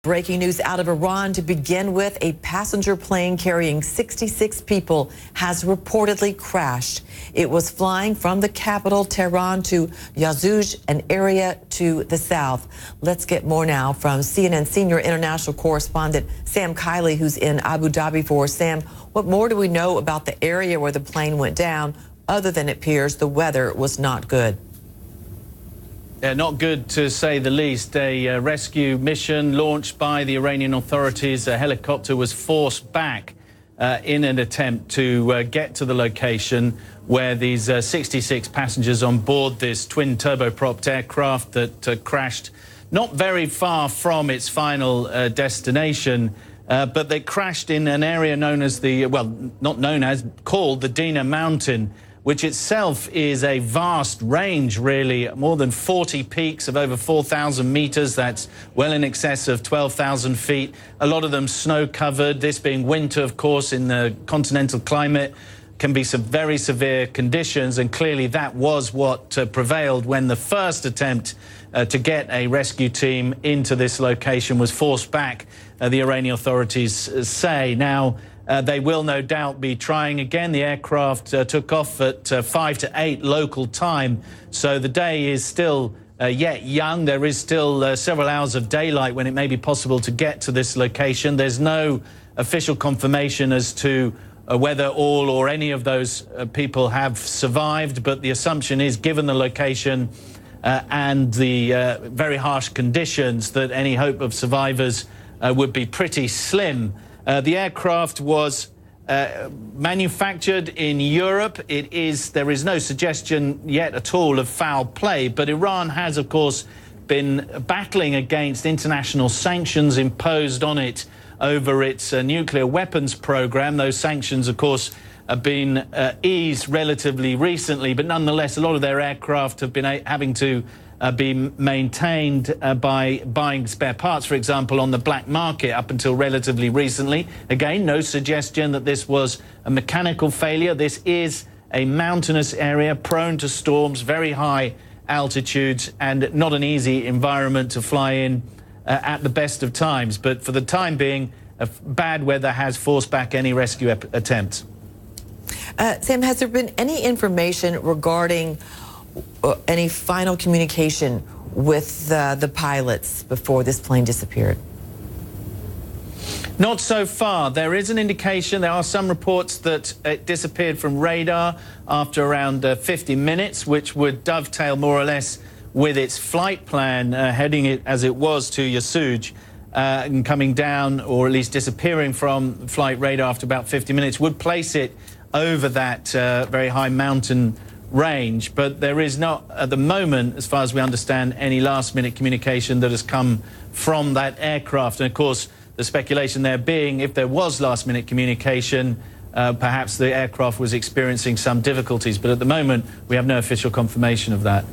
Breaking news out of Iran to begin with. A passenger plane carrying 66 people has reportedly crashed. It was flying from the capital, Tehran, to Yazouj, an area to the south. Let's get more now from CNN senior international correspondent Sam Kiley, who's in Abu Dhabi for us. Sam, what more do we know about the area where the plane went down, other than it appears the weather was not good? Not good, to say the least. A rescue mission launched by the Iranian authorities. A helicopter was forced back in an attempt to get to the location where these 66 passengers on board this twin turbopropped aircraft that crashed not very far from its final destination, but they crashed in an area known as called the Dina Mountain, which itself is a vast range, really, more than 40 peaks of over 4,000 meters. That's well in excess of 12,000 feet, a lot of them snow-covered. This being winter, of course, in the continental climate, can be some very severe conditions, and clearly that was what prevailed when the first attempt to get a rescue team into this location was forced back, the Iranian authorities say. Now, they will no doubt be trying again. The aircraft took off at 5 to 8 local time, so the day is still yet young. There is still several hours of daylight when it may be possible to get to this location. There's no official confirmation as to whether all or any of those people have survived, but the assumption is, given the location and the very harsh conditions, that any hope of survivors would be pretty slim. The aircraft was manufactured in Europe. There is no suggestion yet at all of foul play, but Iran has, of course, been battling against international sanctions imposed on it over its nuclear weapons program. Those sanctions, of course, have been eased relatively recently, but nonetheless, a lot of their aircraft have been having to be maintained by buying spare parts, for example, on the black market up until relatively recently. Again, no suggestion that this was a mechanical failure. This is a mountainous area prone to storms, very high altitudes, and not an easy environment to fly in at the best of times. But for the time being, bad weather has forced back any rescue attempts. Sam, has there been any information regarding any final communication with the pilots before this plane disappeared? Not so far. There is an indication, there are some reports that it disappeared from radar after around 50 minutes, which would dovetail more or less with its flight plan, heading it as it was to Yazouj, and coming down, or at least disappearing from flight radar after about 50 minutes, would place it over that very high mountain range. But there is not, at the moment, as far as we understand, any last-minute communication that has come from that aircraft. And of course, the speculation there being, if there was last-minute communication, perhaps the aircraft was experiencing some difficulties. But at the moment, we have no official confirmation of that.